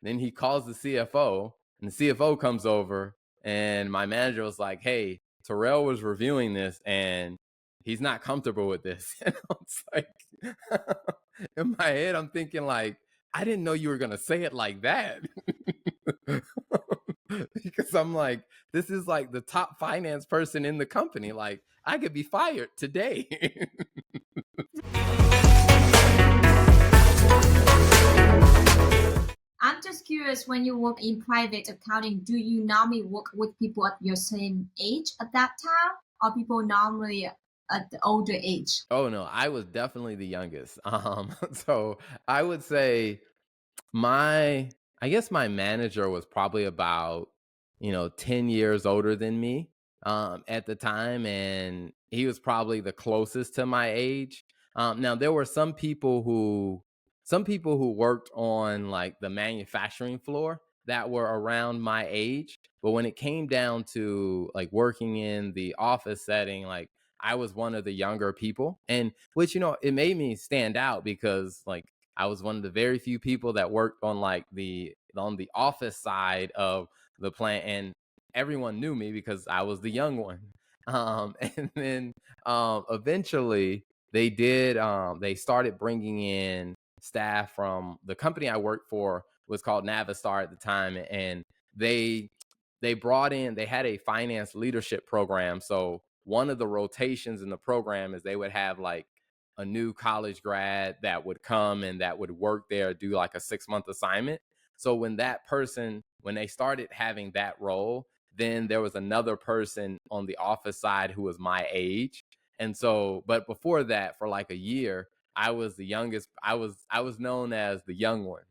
Then he calls the CFO, and the CFO comes over, and my manager was like, "Hey, Terrell was reviewing this, and he's not comfortable with this." And I was like, in my head, I'm thinking like, I didn't know you were gonna say it like that. Because I'm like, this is like the top finance person in the company. Like, I could be fired today. I'm just curious, when you work in private accounting, do you normally work with people at your same age at that time, or people normally at the older age? Oh no, I was definitely the youngest. So I would say my I guess my manager was probably about, 10 years older than me, at the time, and he was probably the closest to my age. Now there were some people who worked on like the manufacturing floor that were around my age, but when it came down to like working in the office setting, like I was one of the younger people, and which it made me stand out because like I was one of the very few people that worked on like the office side of the plant, and everyone knew me because I was the young one. And then eventually they started bringing in staff from the company I worked for was called Navistar at the time, and they they had a finance leadership program. So one of the rotations in the program is they would have like a new college grad that would come and that would work there, do like a 6-month assignment. So when they started having that role, then there was another person on the office side who was my age. And so, but before that, for like a year, I was the youngest. I was known as the young one,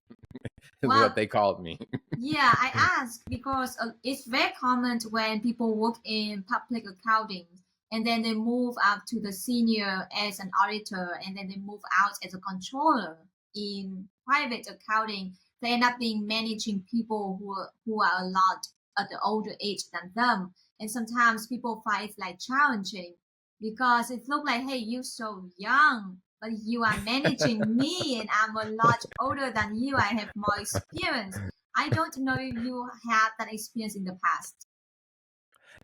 is what Well, they called me. yeah, I ask because it's very common when people work in public accounting and then they move up to the senior as an auditor and then they move out as a controller in private accounting. They end up being managing people who are a lot at the older age than them. And sometimes people find it like challenging because it looks like, hey, you're so young, but you are managing me and I'm a lot older than you. I have more experience. I don't know if you had that experience in the past.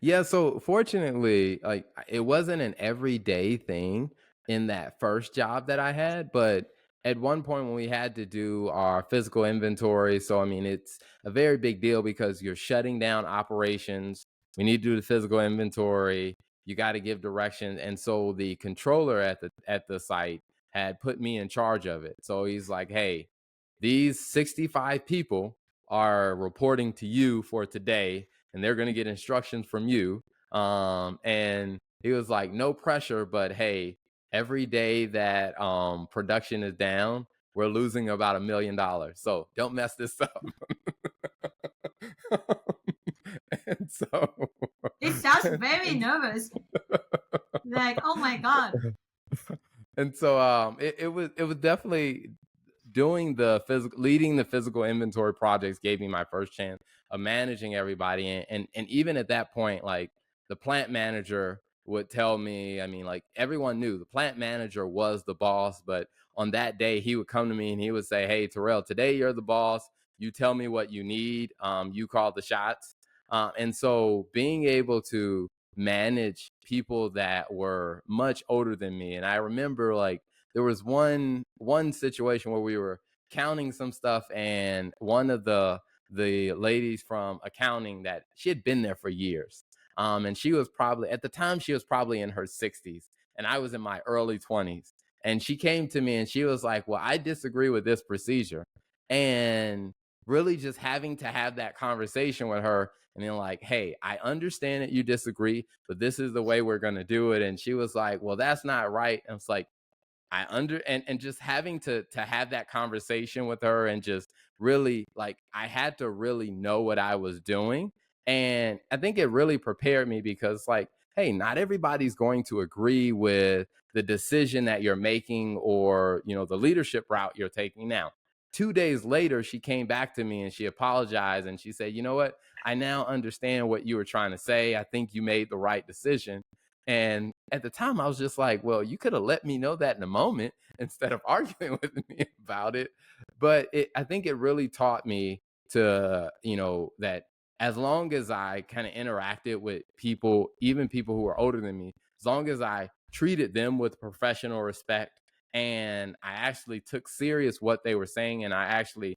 Yeah, so fortunately, like it wasn't an everyday thing in that first job that I had, but at one point when we had to do our physical inventory, so I mean it's a very big deal because you're shutting down operations. We need to do the physical inventory. You got to give direction, and so the controller at the site had put me in charge of it. So he's like, "Hey, these 65 people are reporting to you for today, and they're going to get instructions from you." And he was like, no pressure, but hey, every day that production is down, we're losing about $1 million. So don't mess this up. And so It sounds very nervous. Like, oh my God. it was definitely doing the physical leading the physical inventory projects gave me my first chance of managing everybody, and even at that point, like the plant manager would tell me, I mean, like everyone knew the plant manager was the boss, but on that day he would come to me and he would say, "Hey Terrell, today you're the boss, you tell me what you need, you call the shots." And so being able to manage people that were much older than me, and I remember like there was one situation where we were counting some stuff, and one of the ladies from accounting, that she had been there for years, and she was probably at the time she was probably in her 60s, and I was in my early 20s, and she came to me and she was like, "Well, I disagree with this procedure," and really just having to have that conversation with her, and then like, "Hey, I understand that you disagree, but this is the way we're going to do it." And she was like, "Well, that's not right." And it's like, and just having to have that conversation with her, and just really like I had to really know what I was doing. And I think it really prepared me because like, hey, not everybody's going to agree with the decision that you're making, or the leadership route you're taking. Now 2 days later she came back to me and she apologized and she said, "You know what, I now understand what you were trying to say. I think you made the right decision." And at the time, I was just like, well, you could have let me know that in a moment instead of arguing with me about it. But I think it really taught me to, that as long as I kind of interacted with people, even people who are older than me, as long as I treated them with professional respect, and I actually took serious what they were saying, and I actually,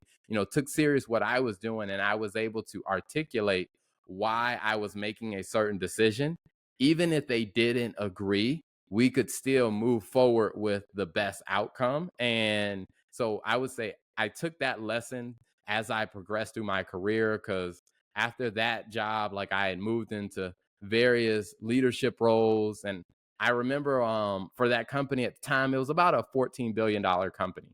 took serious what I was doing, and I was able to articulate why I was making a certain decision, even if they didn't agree, we could still move forward with the best outcome. And so I would say I took that lesson as I progressed through my career, because after that job, like, I had moved into various leadership roles. And I remember, for that company at the time, it was about a $14 billion company.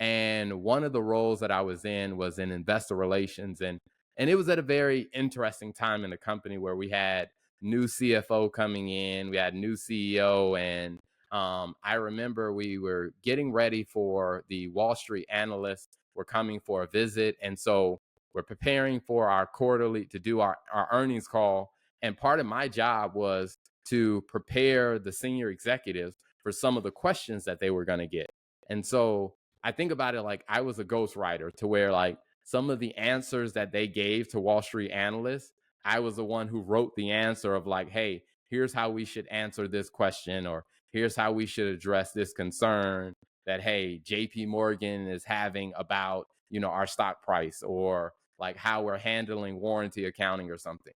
And one of the roles that I was in was in investor relations. And it was at a very interesting time in the company where we had new CFO coming in, we had new CEO, and I remember we were getting ready for the Wall Street analysts were coming for a visit. And so we're preparing for our quarterly to do our earnings call. And part of my job was to prepare the senior executives for some of the questions that they were going to get. And so I think about it like I was a ghostwriter, to where, like, some of the answers that they gave to Wall Street analysts, I was the one who wrote the answer of, like, hey, here's how we should answer this question, or here's how we should address this concern that, hey, JP Morgan is having about, our stock price, or like how we're handling warranty accounting or something.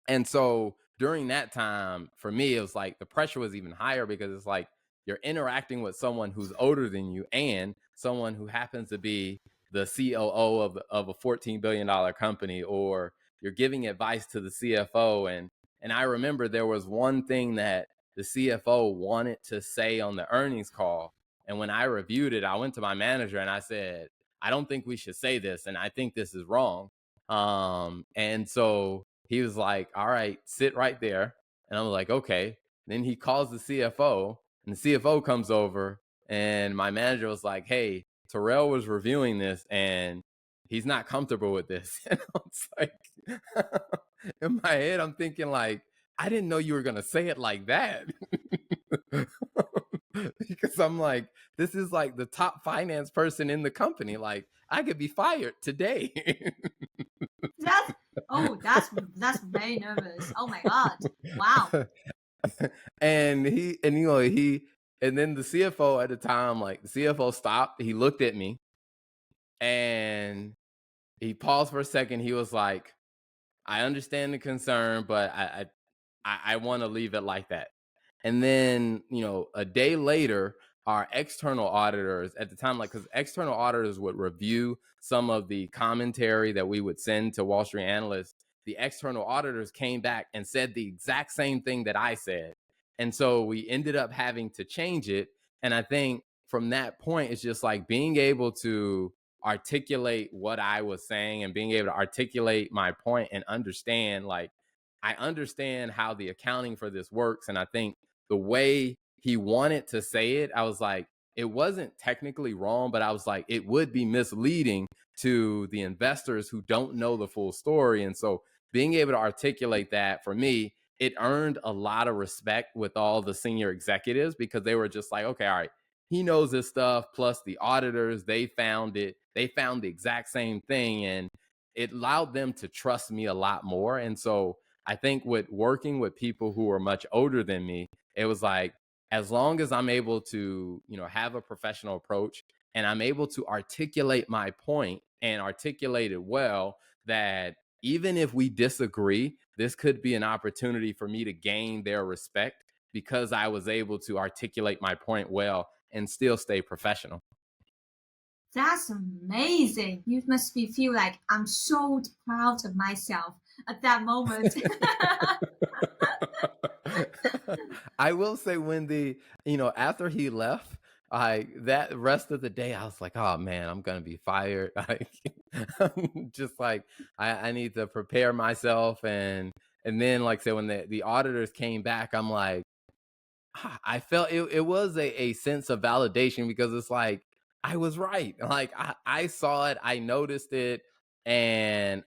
And so during that time, for me, it was like the pressure was even higher, because it's like you're interacting with someone who's older than you, and someone who happens to be the COO of a $14 billion company, or you're giving advice to the CFO. And I remember there was one thing that the CFO wanted to say on the earnings call. And when I reviewed it, I went to my manager and I said, I don't think we should say this, and I think this is wrong. And so he was like, all right, sit right there. And I'm like, okay. Then he calls the CFO, and the CFO comes over, and my manager was like, hey, Terrell was reviewing this, and he's not comfortable with this. And I was like, in my head, I'm thinking, like, I didn't know you were going to say it like that. Because I'm like, this is like the top finance person in the company. Like, I could be fired today. That's that's very nervous. Oh my god! Wow. And and then the CFO at the time, like, the CFO stopped, he looked at me, and he paused for a second. He was like, I understand the concern, but I want to leave it like that. And then, a day later, our external auditors at the time, like, because external auditors would review some of the commentary that we would send to Wall Street analysts. The external auditors came back and said the exact same thing that I said. And so we ended up having to change it. And I think from that point, it's just like being able to articulate what I was saying, and being able to articulate my point, and understand, like, I understand how the accounting for this works. And I think the way he wanted to say it, I was like, it wasn't technically wrong, but I was like, it would be misleading to the investors who don't know the full story. And so being able to articulate that, for me, it earned a lot of respect with all the senior executives, because they were just like, okay, all right, he knows this stuff. Plus the auditors, they found the exact same thing. And it allowed them to trust me a lot more. And so I think with working with people who are much older than me, it was like, as long as I'm able to, have a professional approach, and I'm able to articulate my point and articulate it well, that even if we disagree, this could be an opportunity for me to gain their respect, because I was able to articulate my point well and still stay professional. That's amazing. You must be feel like I'm so proud of myself at that moment. I will say, when after he left, that rest of the day, I was like, oh man, I'm gonna be fired. Like, just like, I need to prepare myself. And then, like, say, when the auditors came back, I'm like, I felt it was a sense of validation, because it's like I was right. Like, I saw it, I noticed it, and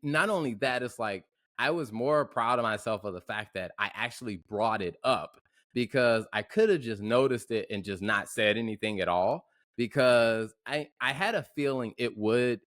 not only that, it's like I was more proud of myself of the fact that I actually brought it up, because I could have just noticed it and just not said anything at all, because I had a feeling it would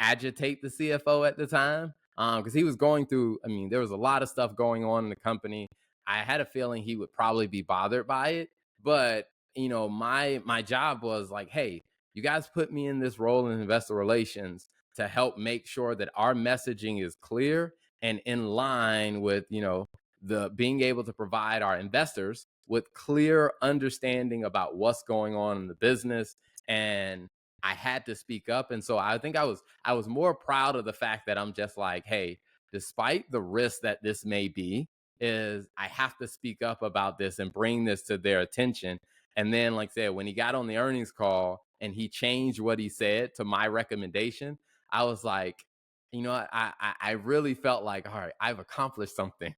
agitate the CFO at the time, because he was going through. I mean, there was a lot of stuff going on in the company. I had a feeling he would probably be bothered by it, but my job was like, hey, you guys put me in this role in investor relations to help make sure that our messaging is clear and in line with the being able to provide our investors with clear understanding about what's going on in the business. And I had to speak up. And so I think I was more proud of the fact that I'm just like, hey, despite the risk that this may be, is I have to speak up about this and bring this to their attention. And then, like I said, when he got on the earnings call and he changed what he said to my recommendation, I was like, I really felt like, all right, I've accomplished something.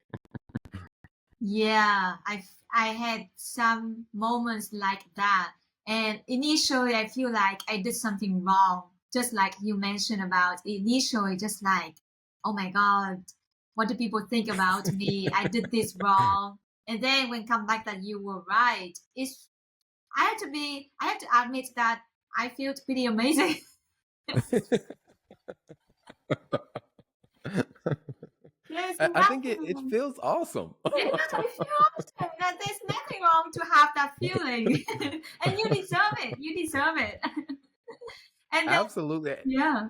Yeah, I had some moments like that. And initially I feel like I did something wrong. Just like you mentioned about initially, just like, oh my God, what do people think about me? I did this wrong. And then when come back that you were right, I have to admit that I feel pretty amazing. There's I think nothing it wrong. feels awesome. Yeah, I feel awesome. That there's nothing wrong to have that feeling, and you deserve it. You deserve it. And then, Absolutely. yeah.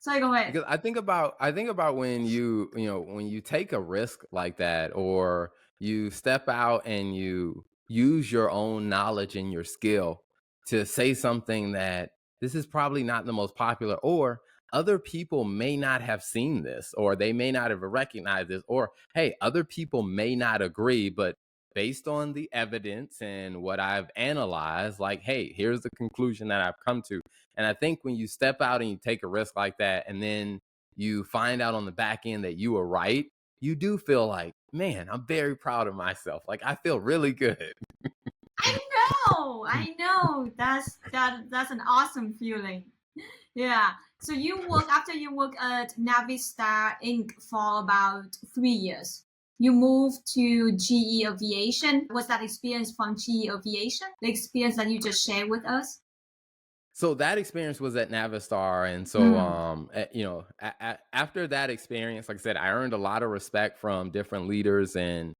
Sorry, go ahead. Because I think about when when you take a risk like that, or you step out and you use your own knowledge and your skill to say something that this is probably not the most popular, or other people may not have seen this, or they may not have recognized this, or hey, other people may not agree, but based on the evidence and what I've analyzed, like, hey, here's the conclusion that I've come to. And I think when you step out and you take a risk like that, and then you find out on the back end that you were right, you do feel like, man, I'm very proud of myself. Like, I feel really good. I know. That's an awesome feeling. Yeah. So you work after you work at Navistar Inc. for about 3 years. You moved to GE Aviation. Was that experience from GE Aviation? The experience that you just shared with us? So that experience was at Navistar, and so Mm. after that experience, like I said, I earned a lot of respect from different leaders, and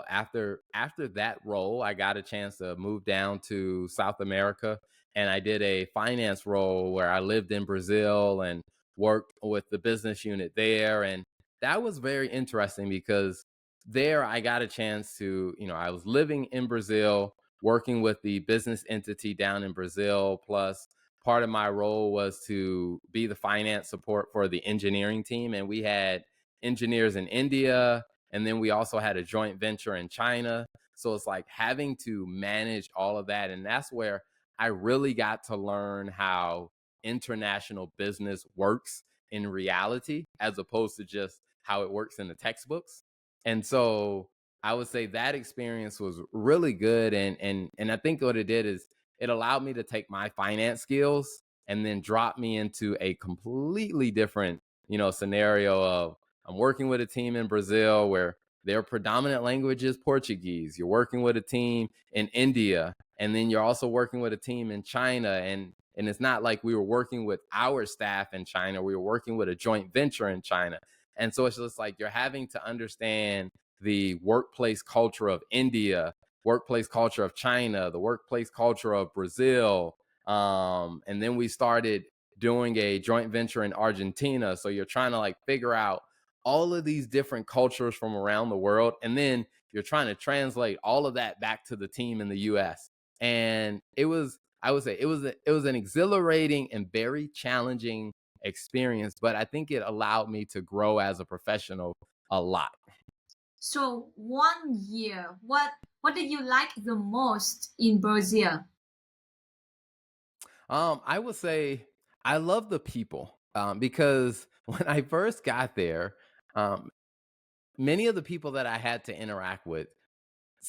after that role, I got a chance to move down to South America, and I did a finance role where I lived in Brazil and worked with the business unit there, and that was very interesting because there I got a chance to, I was living in Brazil, working with the business entity down in Brazil. Plus, part of my role was to be the finance support for the engineering team. And we had engineers in India, and then we also had a joint venture in China. So it's like having to manage all of that. And that's where I really got to learn how international business works in reality, as opposed to just how it works in the textbooks. And so I would say that experience was really good, and I think what it did is it allowed me to take my finance skills and then drop me into a completely different, scenario of I'm working with a team in Brazil where their predominant language is Portuguese. You're working with a team in India, and then you're also working with a team in China, and it's not like we were working with our staff in China. We were working with a joint venture in China. And so it's just like you're having to understand the workplace culture of India, workplace culture of China, the workplace culture of Brazil. And then we started doing a joint venture in Argentina. So you're trying to like figure out all of these different cultures from around the world. And then you're trying to translate all of that back to the team in the US. And I would say it was an exhilarating and very challenging experience, but I think it allowed me to grow as a professional a lot. So 1 year, what did you like the most in Brazil? I would say I love the people, because when I first got there, um, many of the people that I had to interact with,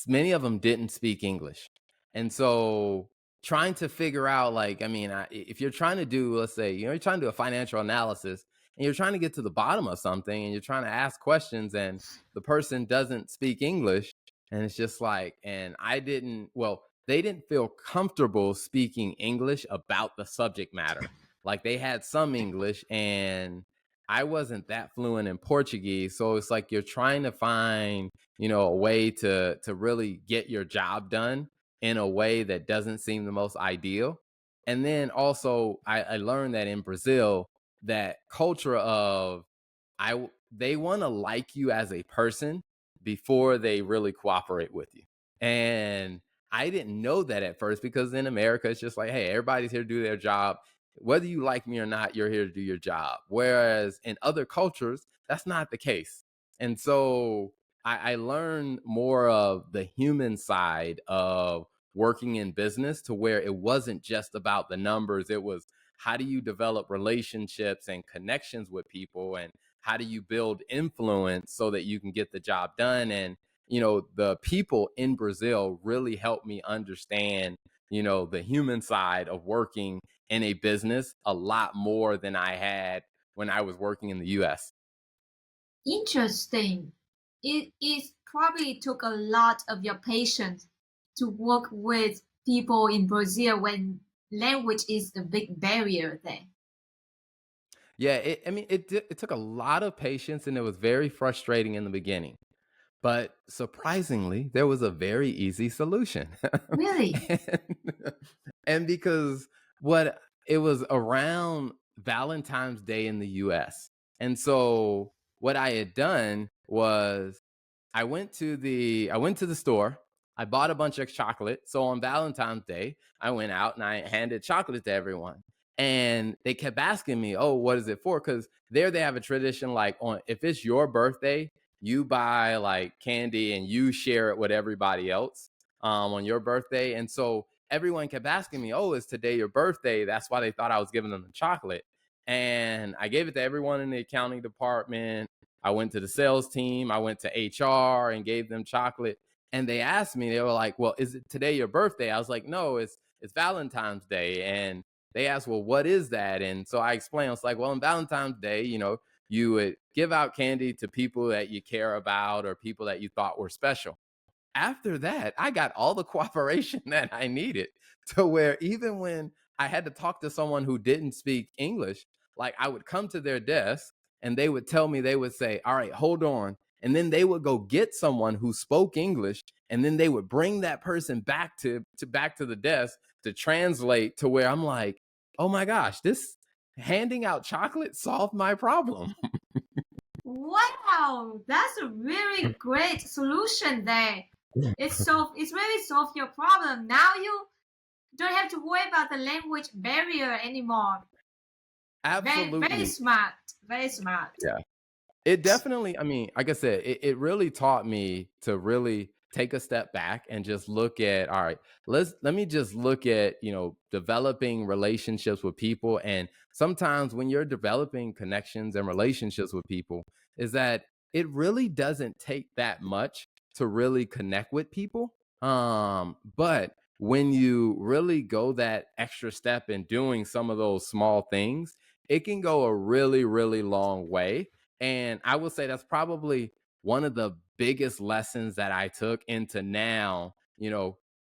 many of them didn't speak English. And so trying to figure out, like, I mean, if you're trying to do, let's say, you're trying to do a financial analysis and you're trying to get to the bottom of something and you're trying to ask questions and the person doesn't speak English, and it's just like, and they didn't feel comfortable speaking English about the subject matter. Like they had some English, and I wasn't that fluent in Portuguese. So it's like you're trying to find, a way to really get your job done in a way that doesn't seem the most ideal. And then also I learned that in Brazil, that culture of they want to like you as a person before they really cooperate with you. And I didn't know that at first, because in America it's just like, hey, everybody's here to do their job. Whether you like me or not, you're here to do your job. Whereas in other cultures, that's not the case. And so I learned more of the human side of working in business, to where it wasn't just about the numbers. It was, how do you develop relationships and connections with people, and how do you build influence so that you can get the job done. And the people in Brazil really helped me understand the human side of working in a business a lot more than I had when I was working in the US. Interesting. It probably took a lot of your patience to work with people in Brazil when language is the big barrier there. Yeah, I mean, it took a lot of patience, and it was very frustrating in the beginning. But surprisingly, there was a very easy solution. Really? and, and because what it was around Valentine's Day in the US. And so what I had done was, I went to the store. I bought a bunch of chocolate. So on Valentine's Day, I went out and I handed chocolate to everyone. And they kept asking me, "Oh, what is it for?" Cuz there they have a tradition, like, on if it's your birthday, you buy like candy and you share it with everybody else on your birthday. And so everyone kept asking me, "Oh, is today your birthday?" That's why they thought I was giving them the chocolate. And I gave it to everyone in the accounting department. I went to the sales team, I went to HR and gave them chocolate. And they asked me, they were like, "Well, is it today your birthday?" I was like, "No, it's Valentine's Day." And they asked, "Well, what is that?" And so I explained, I was like, "Well, on Valentine's Day, you would give out candy to people that you care about or people that you thought were special." After that, I got all the cooperation that I needed, to where even when I had to talk to someone who didn't speak English, like I would come to their desk and they would tell me, they would say, "All right, hold on." And then they would go get someone who spoke English, and then they would bring that person back to the desk to translate, to where I'm like, "Oh my gosh, this handing out chocolate solved my problem." Wow, that's a really great solution there. It's really solved your problem. Now you don't have to worry about the language barrier anymore. Very Absolutely. smart. Very smart. Yeah. It definitely, I mean, like I said, it really taught me to really take a step back and just look at, all right, let me just look at, developing relationships with people. And sometimes when you're developing connections and relationships with people, is that it really doesn't take that much to really connect with people. But when you really go that extra step in doing some of those small things, it can go a really, really long way. And I will say that's probably one of the biggest lessons that I took into now,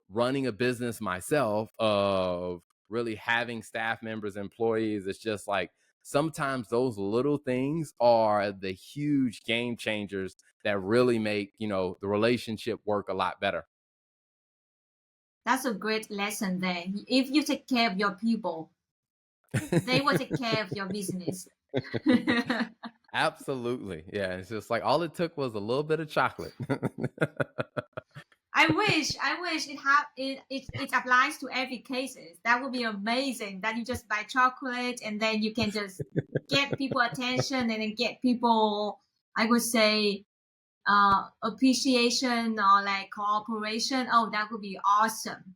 running a business myself, of really having staff members, employees. It's just like, sometimes those little things are the huge game changers that really make, the relationship work a lot better. That's a great lesson there. If you take care of your people, they will take care of your business. Absolutely. Yeah. It's just like all it took was a little bit of chocolate. I wish it applies to every cases. That would be amazing. That you just buy chocolate and then you can just get people attention and then get people, I would say, appreciation or like cooperation. Oh, that would be awesome.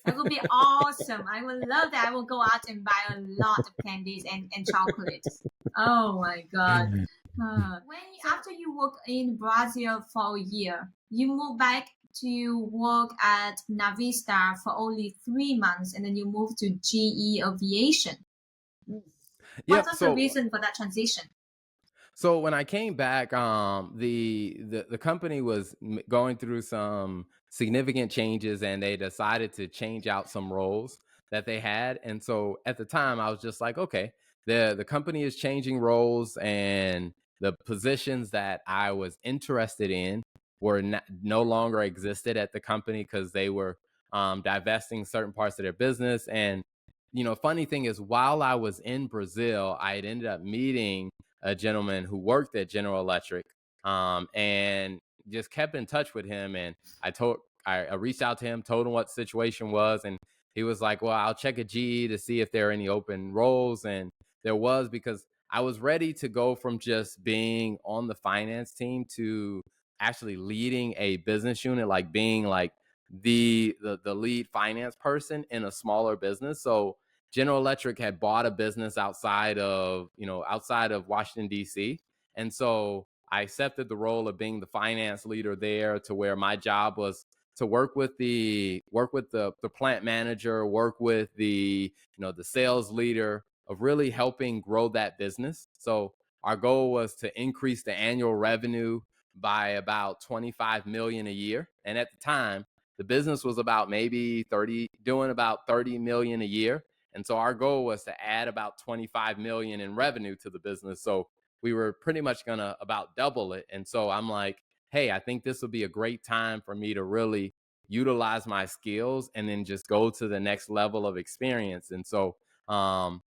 That would be awesome. I would love that. I will go out and buy a lot of candies and chocolates. Oh my god. After you work in Brazil for a year, you move back to work at Navistar for only 3 months, and then you move to GE Aviation. What Yep. was the So reason for that transition? So when I came back, the company was going through some significant changes, and they decided to change out some roles. that they had. And so at the time, I was just like, okay, the company is changing roles, and the positions that I was interested in were no longer existed at the company because they were divesting certain parts of their business. And funny thing is, while I was in Brazil, I had ended up meeting a gentleman who worked at General Electric, and just kept in touch with him. And I reached out to him, told him what the situation was, and he was like, "Well, I'll check a GE to see if there are any open roles." And there was, because I was ready to go from just being on the finance team to actually leading a business unit, like being like the lead finance person in a smaller business. So General Electric had bought a business outside of Washington D.C., and so I accepted the role of being the finance leader there, to where my job was to work with the plant manager, work with the sales leader, of really helping grow that business. So our goal was to increase the annual revenue by about 25 million a year. And at the time, the business was about maybe 30 doing about 30 million a year. And so our goal was to add about 25 million in revenue to the business. So we were pretty much going to about double it. And so I'm like, hey, I think this would be a great time for me to really utilize my skills and then just go to the next level of experience. And so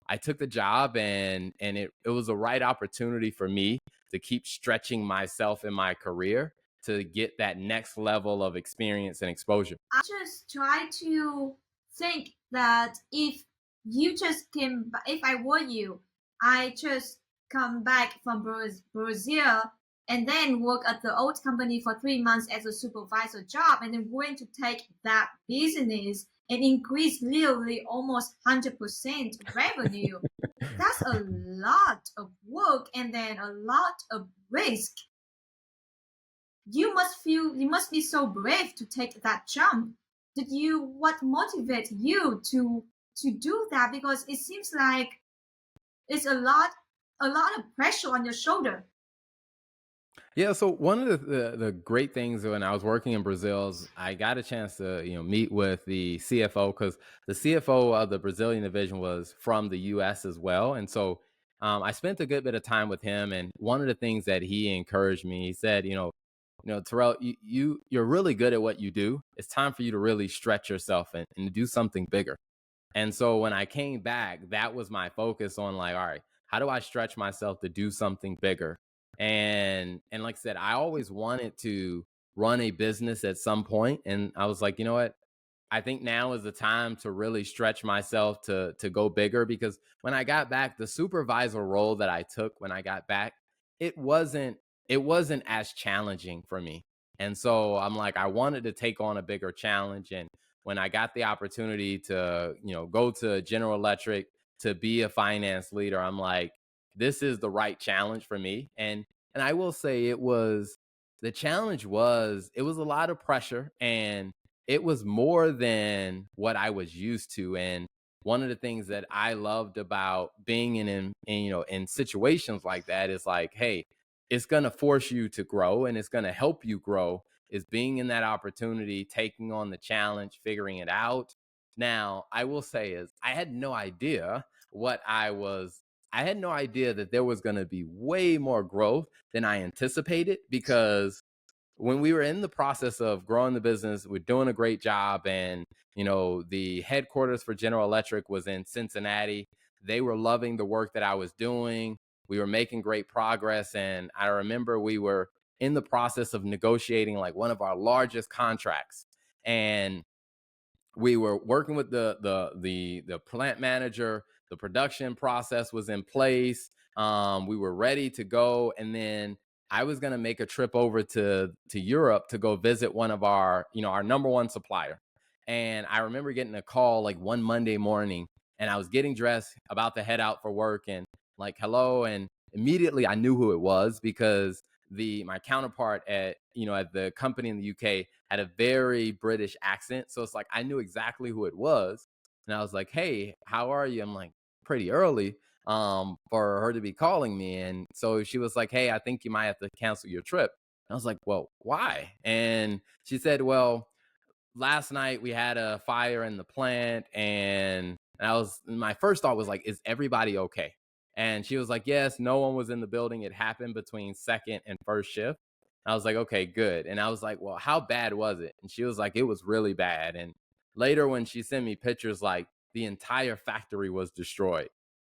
I took the job, and it was the right opportunity for me to keep stretching myself in my career to get that next level of experience and exposure. I just try to think that if I were you, I just come back from Brazil and then work at the old company for 3 months as a supervisor job, and then going to take that business and increase literally almost 100% revenue. That's a lot of work and then a lot of risk. You must be so brave to take that jump. What motivates you to do that? Because it seems like it's a lot of pressure on your shoulder. Yeah, so one of the great things when I was working in Brazil is I got a chance to meet with the CFO, because the CFO of the Brazilian division was from the U.S. as well. And so I spent a good bit of time with him, and one of the things that he encouraged me, he said, Terrell, you're really good at what you do. It's time for you to really stretch yourself and do something bigger. And so when I came back, that was my focus on, like, all right, how do I stretch myself to do something bigger? And like I said, I always wanted to run a business at some point. And I was like, you know what? I think now is the time to really stretch myself to go bigger, because when I got back, the supervisor role that I took when I got back, it wasn't it wasn't as challenging for me. And so I'm like, I wanted to take on a bigger challenge. And when I got the opportunity to, go to General Electric to be a finance leader, I'm like, this is the right challenge for me. And I will say, the challenge was, it was a lot of pressure, and it was more than what I was used to. And one of the things that I loved about being in situations like that is like, hey, it's going to force you to grow, and it's going to help you grow, is being in that opportunity, taking on the challenge, figuring it out. Now, I will say is what I had no idea that there was going to be way more growth than I anticipated, because when we were in the process of growing the business, we're doing a great job. And, the headquarters for General Electric was in Cincinnati. They were loving the work that I was doing. We were making great progress. And I remember we were in the process of negotiating like one of our largest contracts. And we were working with the plant manager. The production process was in place. We were ready to go, and then I was going to make a trip over to Europe to go visit one of our number one supplier. And I remember getting a call like one Monday morning, and I was getting dressed, about to head out for work, and like, hello. And immediately I knew who it was, because the my counterpart at the company in the UK had a very British accent. So it's like I knew exactly who it was. And I was like, hey, how are you? I'm like, pretty early for her to be calling me. And so she was like, hey, I think you might have to cancel your trip. And I was like, well, why? And she said, well, last night we had a fire in the plant, and my first thought was like, is everybody okay? And she was like, yes, no one was in the building. It happened between second and first shift. I was like, okay, good. And I was like, well, how bad was it? And she was like, it was really bad. And later when she sent me pictures, like the entire factory was destroyed.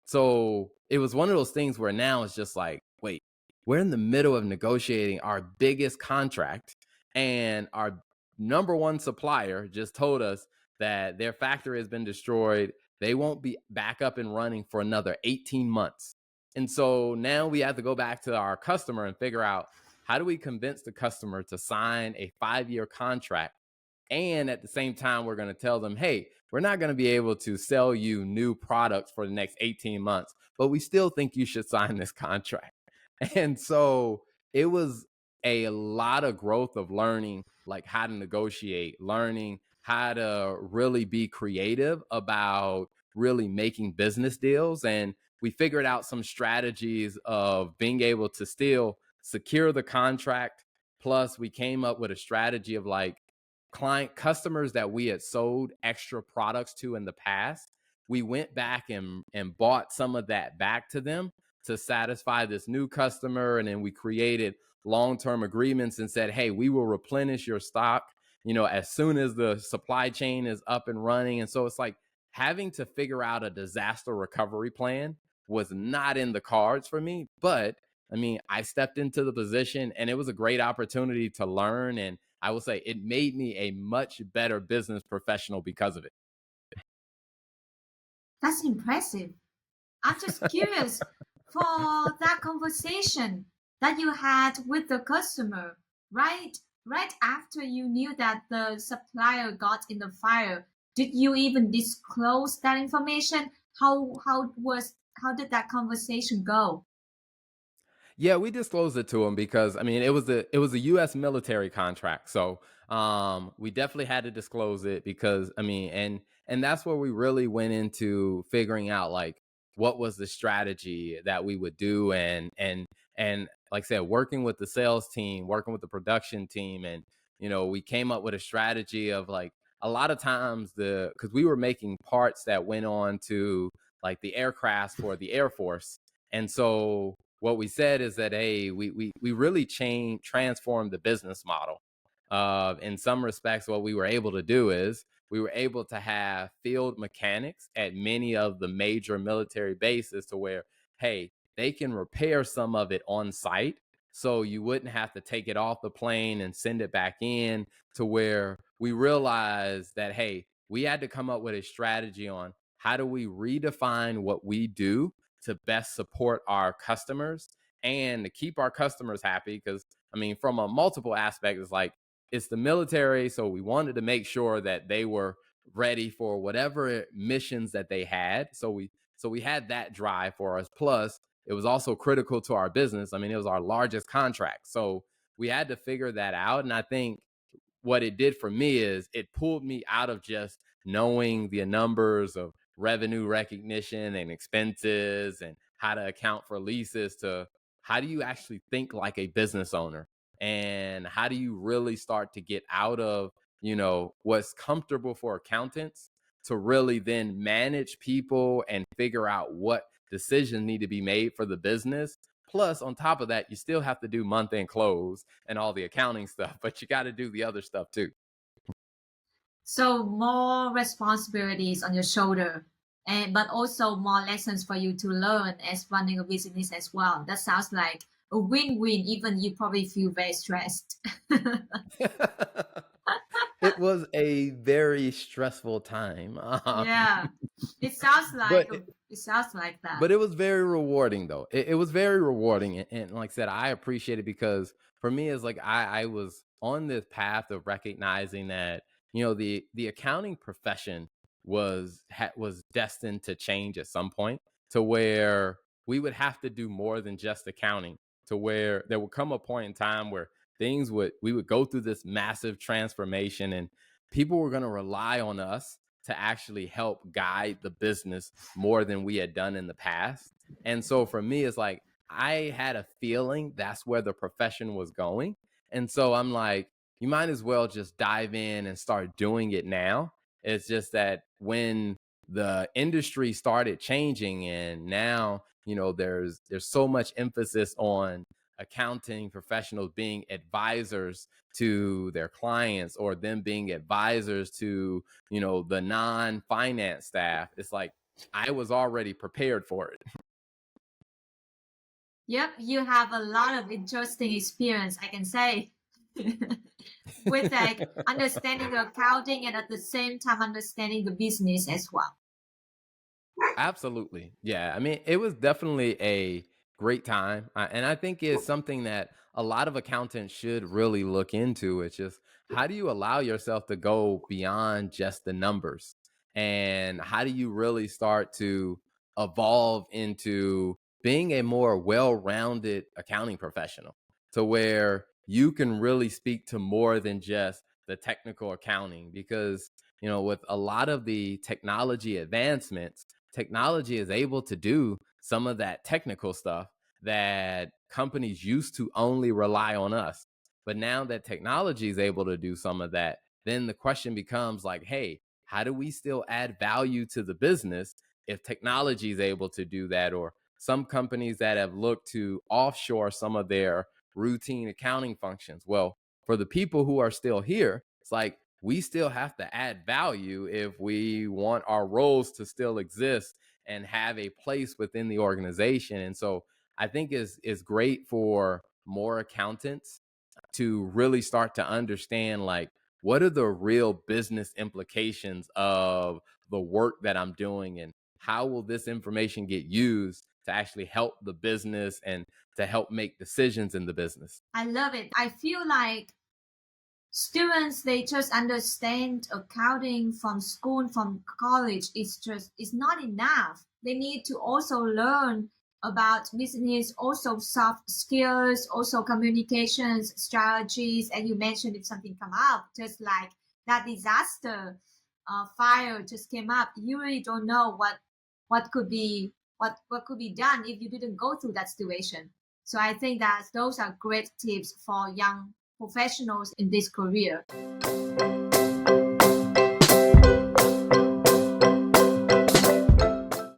So it was one of those things where now it's just like, wait, we're in the middle of negotiating our biggest contract, and our number one supplier just told us that their factory has been destroyed. They won't be back up and running for another 18 months. And so now we have to go back to our customer and figure out, how do we convince the customer to sign a 5-year contract? And at the same time, we're going to tell them, hey, we're not going to be able to sell you new products for the next 18 months, but we still think you should sign this contract. And so it was a lot of growth of learning, like how to negotiate, learning how to really be creative about really making business deals. And we figured out some strategies of being able to still secure the contract. Plus, we came up with a strategy of like, client customers that we had sold extra products to in the past, we went back and bought some of that back to them to satisfy this new customer. And then we created long-term agreements and said, hey, we will replenish your stock, as soon as the supply chain is up and running. And so it's like, having to figure out a disaster recovery plan was not in the cards for me. But I mean, I stepped into the position, and it was a great opportunity to learn. And I will say it made me a much better business professional because of it. That's impressive. I'm just curious for that conversation that you had with the customer, right? Right after you knew that the supplier got in the fire, did you even disclose that information? How did that conversation go? Yeah, we disclosed it to him because I mean it was a U.S. military contract, so we definitely had to disclose it because I mean and that's where we really went into figuring out like what was the strategy that we would do, and like I said, working with the sales team, working with the production team, and we came up with a strategy of like, a lot of times because we were making parts that went on to like the aircrafts for the Air Force. And so what we said is that, hey, we really transformed the business model. In some respects, what we were able to do is we were able to have field mechanics at many of the major military bases, to where, hey, they can repair some of it on site, so you wouldn't have to take it off the plane and send it back in. To where we realized that, hey, we had to come up with a strategy on how do we redefine what we do to best support our customers and to keep our customers happy. Because I mean, from a multiple aspect, it's like, it's the military, so we wanted to make sure that they were ready for whatever missions that they had. So we had that drive for us. Plus, it was also critical to our business. I mean, it was our largest contract, so we had to figure that out. And I think what it did for me is it pulled me out of just knowing the numbers of revenue recognition and expenses and how to account for leases, to how do you actually think like a business owner, and how do you really start to get out of what's comfortable for accountants, to really then manage people and figure out what decisions need to be made for the business. Plus, on top of that, you still have to do month end close and all the accounting stuff, but you got to do the other stuff too. So more responsibilities on your shoulder, and but also more lessons for you to learn as running a business as well. That sounds like a win-win, even you probably feel very stressed. It was a very stressful time. Yeah. It sounds like But it sounds like that. but it was very rewarding though. It was very rewarding, and like I said, I appreciate it because for me, it's like I was on this path of recognizing that the accounting profession was destined to change at some point, to where we would have to do more than just accounting, to where there would come a point in time where things would we would go through this massive transformation, and people were going to rely on us to actually help guide the business more than we had done in the past. And so for me, it's like I had a feeling that's where the profession was going. And so I'm like, you might as well just dive in and start doing it now. It's just that when the industry started changing and now, there's so much emphasis on accounting professionals being advisors to their clients or them being advisors to, the non-finance staff. It's like I was already prepared for it. Yep, you have a lot of interesting experience, I can say, with like understanding the accounting and at the same time understanding the business as well. Absolutely. Yeah. I mean, it was definitely a great time. And I think it's something that a lot of accountants should really look into. It's just how do you allow yourself to go beyond just the numbers? And how do you really start to evolve into being a more well rounded accounting professional to where you can really speak to more than just the technical accounting? Because, with a lot of the technology advancements, technology is able to do some of that technical stuff that companies used to only rely on us. But now that technology is able to do some of that, then the question becomes like, hey, how do we still add value to the business if technology is able to do that? Or some companies that have looked to offshore some of their routine accounting functions. Well, for the people who are still here, it's like we still have to add value if we want our roles to still exist and have a place within the organization. And so I think is great for more accountants to really start to understand like what are the real business implications of the work that I'm doing and how will this information get used to actually help the business and to help make decisions in the business. I love it. I feel like students they just understand accounting from school, from college, is not enough. They need to also learn about business, also soft skills, also communications strategies. And you mentioned if something come up, just like that disaster fire just came up, you really don't know what could be what could be done if you didn't go through that situation. So I think that those are great tips for young professionals in this career.